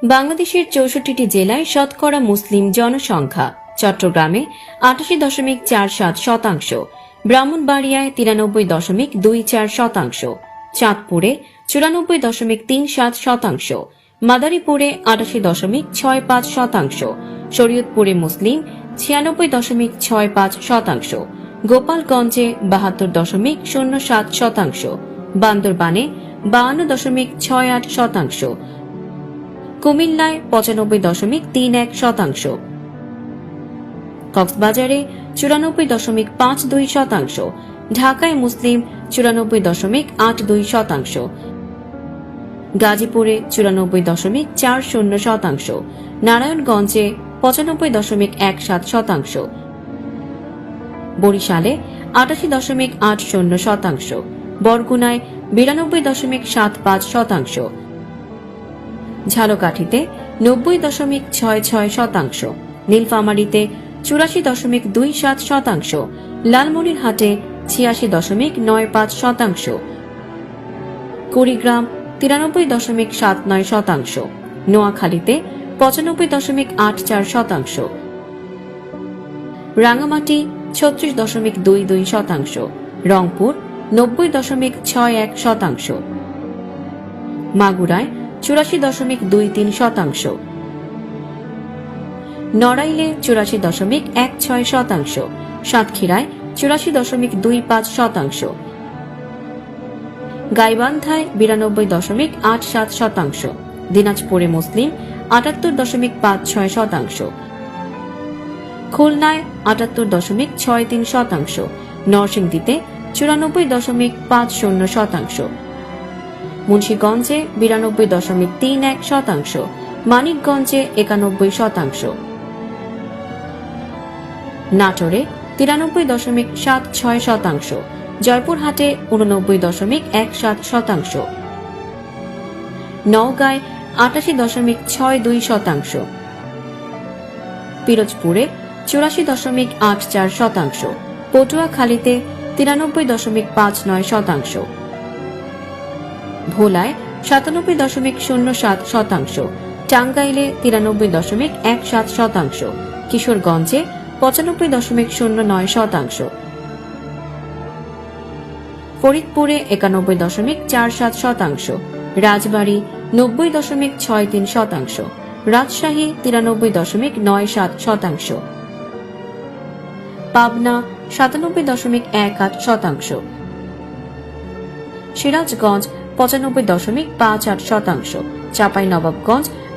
বাংলাদেশের ৬৪টি জেলায় শতকরা মুসলিম জনসংখ্যা। চট্টগ্রামে ৮৮.৪৭%, ব্রাহ্মণবাড়িয়ায় ৯৩.২৪%, চাঁদপুরে ৯৪.৩৭%, মাদারীপুরে ৮৮.৬৫%, শরীয়তপুরে মুসলিম ৯৬.৬৫%, গোপালগঞ্জে ৭২.০৭%, বান্দরবানে ৫২.৬৮%, কুমিল্লায় ৯৫.৩১%, কক্সবাজারে ৯৪.৫২%, ঢাকায় মুসলিম ৯৪.৮২%, গাজীপুরে ৯৪.৪০%, নারায়ণগঞ্জে ৯৫.১৭%, বরিশালে ৮৮.৮০%, বরগুনায় ৯২.৭৫%, ঝালকাঠিতে ৯০.৬৬%, নীলফামারীতে ৮৪.২৭%, লালমনিরহাটে ৮৬.৯৫%, কুড়িগ্রাম ৯৩.৭৯%, নোয়াখালীতে ৯৫.৮৪%, রাঙ্গামাটি ৩৬.২২%, রংপুর ৯০.৬১%, মাগুরায় ৮৪.২৩%, নড়াইলে ৮৪.১৬%, সাতক্ষীরায় ৮৪.২৫%, গাইবান্ধায় ৯২.৮৭%, দিনাজপুরে মুসলিম ৭৮.৫৬%, খুলনায় ৭৮.৬৩%, নরসিংদীতে ৯৪.৫০%, মুন্সিগঞ্জে ৯২.৩১%, মানিকগঞ্জে ৯১%, নাটোরে ৯৩.৭৬%, জয়পুরহাটে ৮৯.১৭%, নওগাঁয় ৮৮.৬২%, পিরোজপুরে ৮৪.৮৪%, পটুয়াখালীতে ৯৩.৫৯%, ভোলায় ৯৭.০৭%, টাঙ্গাইলে ৯৩.১৭%, কিশোরগঞ্জে ৯৫.০৯%, ফরিদপুরে ৯১.৪৭%, রাজবাড়ী ৯০.৬৩%, রাজশাহী ৯৩.৯৭%, পাবনা ৯৭.১৮%, সিরাজগঞ্জ ৯৫.৫৮%, চাঁপাইনবাবগঞ্জ